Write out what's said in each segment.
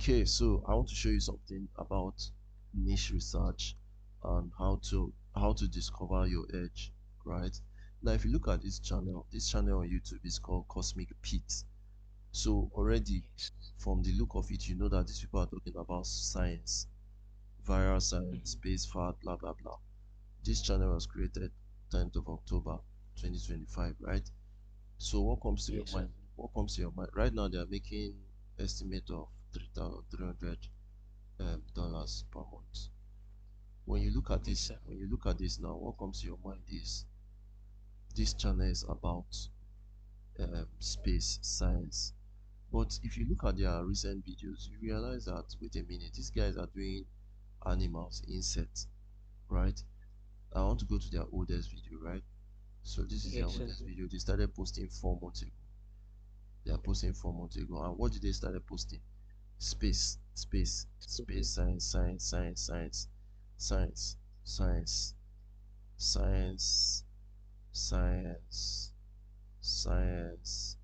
Okay, so I want to show you something about niche research and how to discover your edge, right? Now, if you look at this channel on YouTube is called Cosmic Pit. So already Yes. from the look of it, you know that these people are talking about science, viral science, Mhm. space fact, blah blah blah. This channel was created 10th of October 2025, right? So what comes to your Yes, sir. mind? What comes to your mind? Right now they are making estimate of 3,300 dollars per month. When you look at Yes, this, sir. when you look at this now, what comes to your mind is this channel is about space science. But if you look at their recent videos, you realize that wait a minute, these guys are doing animals, insects, right? I want to go to their oldest video, right? So this is their Yes, sir. oldest video. They started posting 4 months ago. They are posting 4 months ago. And what did they started posting? Space, space, space, science, science, science, science, science, science, science, science, science,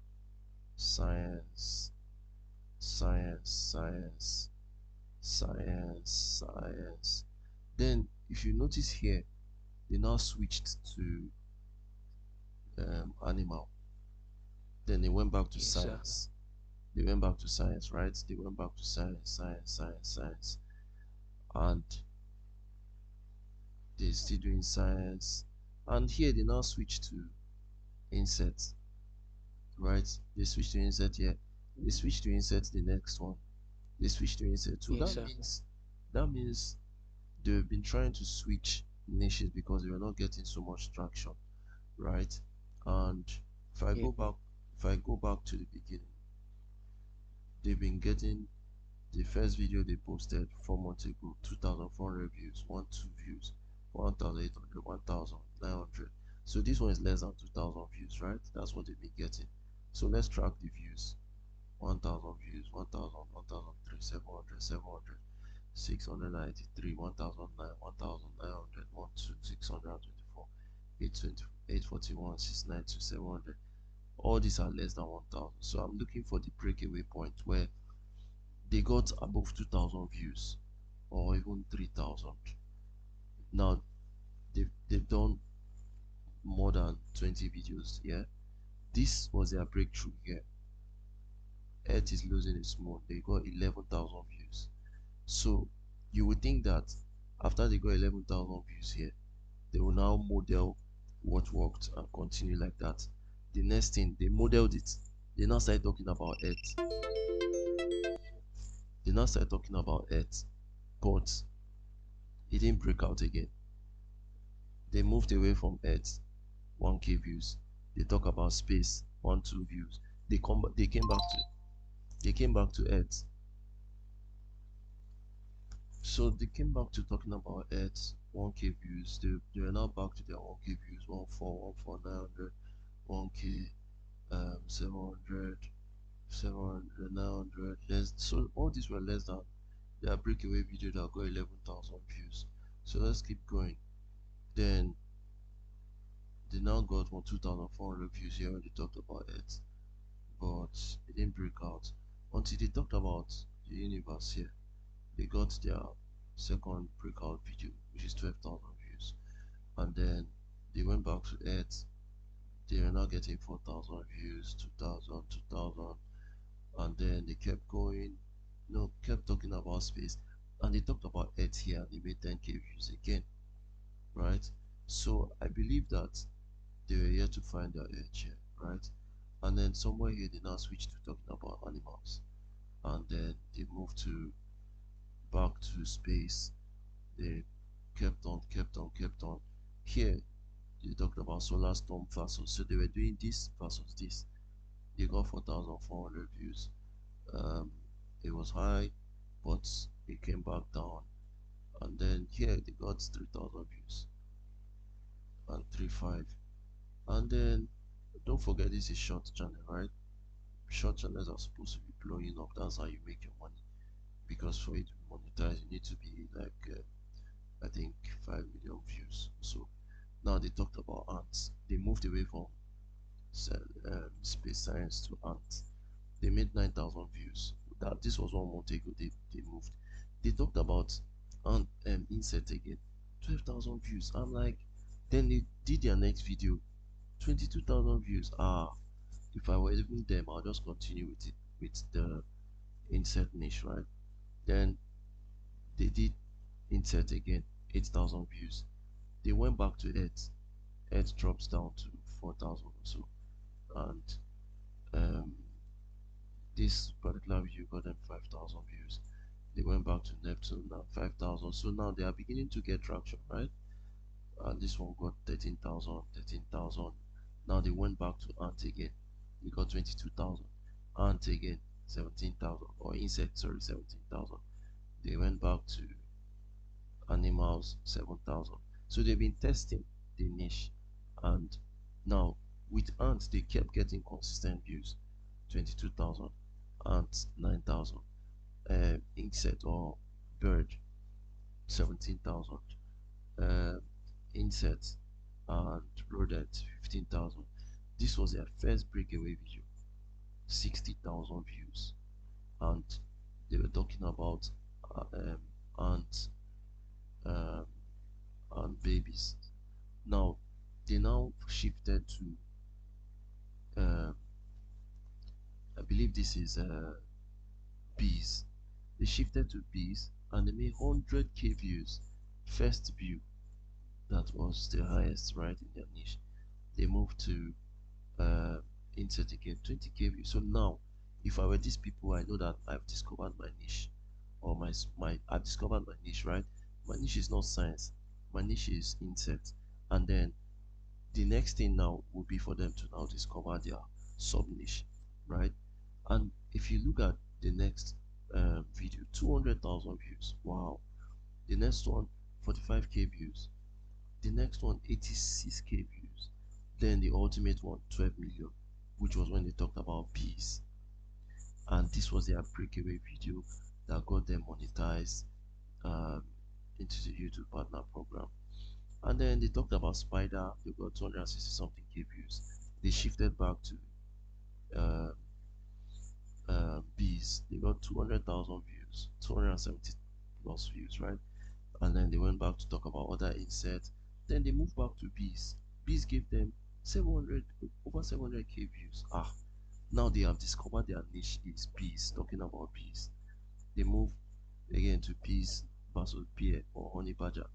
science, science, science, science, science. Then, if you notice here, they now switched to animal. Then they went back to Yes, sir. science. They went back to science, right? They went back to science, science, science, science, and they're still doing science. And here they now switch to insects, right? They switch to insect here. They switch to insect the next one. They switch to insect. So Yes, that sir. means that means they've been trying to switch niches because they were not getting so much traction, right? And if I Yeah. go back, if I go back to the beginning, they've been getting the first video they posted 4 months ago, 2,400 views, 1,2 views, 1,800, 1,900. So this one is less than 2,000 views, right? That's what they've been getting. So let's track the views. 1,000 views, 1,000, 1,003, 700, 700, 693, 1,009, 1,900, 624, 820, 841, 692, 700. All these are less than 1,000. So I'm looking for the breakaway point where they got above 2,000 views or even 3,000. Now they've done more than 20 videos. Yeah, this was their breakthrough here. Earth is losing its moon. They got 11,000 views. So you would think that after they got 11,000 views here, they will now model what worked and continue like that. The next thing they modeled it, they now started talking about Earth. They now started talking about Earth, but it didn't break out again. They moved away from Earth, 1K views. They talk about space, 1, 2 views. They came back to Earth. So they came back to talking about Earth, 1K views. They were now back to their 1K views, 1,400, 1,400, 1K, 700, 700, 900. So all these were less than their breakaway video that got 11,000 views. So let's keep going. Then they now got 2,400 views here when they talked about Earth, but it didn't break out until they talked about the universe here. They got their second breakout video, which is 12,000 views, and then they went back to Earth. They were now getting 4,000 views, 2,000, 2,000, and then they kept going, kept talking about space, and they talked about Earth here, and they made 10K views again, right? So I believe that they were here to find their edge here, right? And then somewhere here they now switched to talking about animals, and then they moved to back to space. They kept on, kept on, kept on. Here they talked about solar storm versus, so they were doing this versus this. They got 4,400 views. Um, it was high, but it came back down. And then here they got 3,000 views and 3.5. And then don't forget this is short channel, right? Short channels are supposed to be blowing up. That's how you make your money. Because for it to be monetized, you need to be like I think 5 million views. So now they talked about ants. They moved away from space science to ants. They made 9,000 views. that this was 1 month ago they moved. They talked about insect again, 12,000 views. I'm like, then they did their next video, 22,000 views. If I were even them, I'll just continue with it, with the insert niche, right? Then they did insert again, 8,000 views. They went back to Earth. Earth drops down to 4,000 or so, and um, this particular video got them 5,000 views. They went back to Neptune, now 5,000. So now they are beginning to get traction, right? And this one got 13,000, 13,000. Now they went back to Ant again. We got 22,000. Ant again, 17,000. Or insect, sorry, 17,000. They went back to animals, 7,000. So they've been testing the niche. And now with ants, they kept getting consistent views, 22,000. Ants, 9,000. Insect or bird, 17,000. Uh, insects and rodents, 15,000. This was their first breakaway video, 60,000 views, and they were talking about ants um, and babies. Now they now shifted to I believe this is bees. They shifted to bees and they made 100k views. First view, that was the highest, right, in their niche. They moved to uh, insert again, 20k views. So now, if I were these people, I know that I've discovered my niche, or I've discovered my niche, right? My niche is not science. My niche is insect, and then the next thing now will be for them to now discover their sub niche, right? And if you look at the next video, 200,000 views. Wow. The next one, 45k views. The next one, 86k views. Then the ultimate one, 12 million, which was when they talked about bees. And this was their breakaway video that got them monetized um, into the YouTube partner program. And then they talked about spider. They got 260 something k views. They shifted back to uh, bees. They got 200,000 views, 270 plus views, right? And then they went back to talk about other insects. Then they moved back to bees. Bees gave them 700, over 700k views. Now they have discovered their niche is bees, talking about bees. They move again to bees versus beer or honey badger,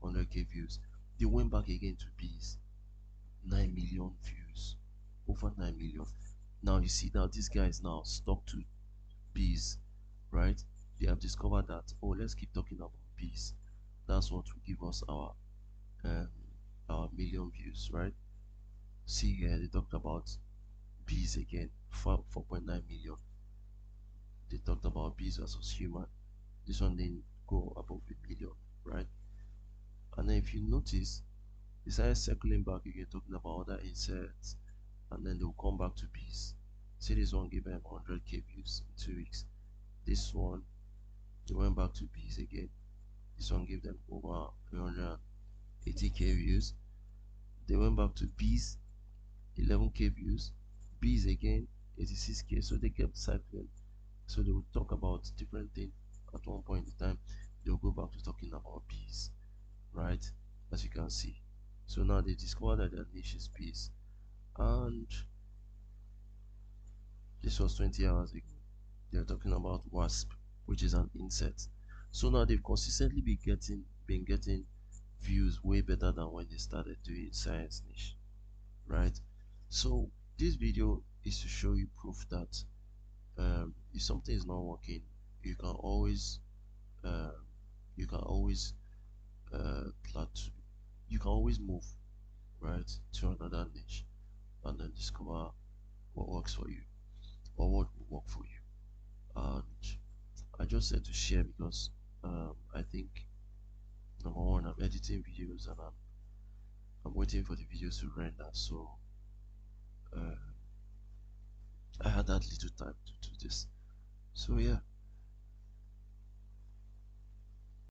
100k views. They went back again to bees, 9 million views, over 9 million. Now you see, now this guy is now stuck to bees, right? They have discovered that, oh, let's keep talking about bees. That's what will give us um, our million views, right? See here, they talked about bees again, 4.9 million. They talked about bees versus human. This one didn't go above a million, right? And then if you notice, they started circling back again, talking about other insects, and then they'll come back to bees. See, this one gave them 100k views in 2 weeks. This one, they went back to bees again. This one gave them over 180k views. They went back to bees, 11k views. Bees again, 86k. So they kept cycling. So they would talk about different things. At one point in time, they'll go back to talking about bees, right? As you can see. So now they discovered that their niche is bees. And this was 20 hours ago. They're talking about wasp, which is an insect. So now they've consistently been getting views way better than when they started doing science niche, right? So this video is to show you proof that if something is not working, you can always uh, you can always plateau, you can always move, right, to another niche and then discover what works for you or what will work for you. And I just said to share because I think, number one, I'm editing videos and I'm waiting for the videos to render, so uh, I had that little time to do this. So yeah,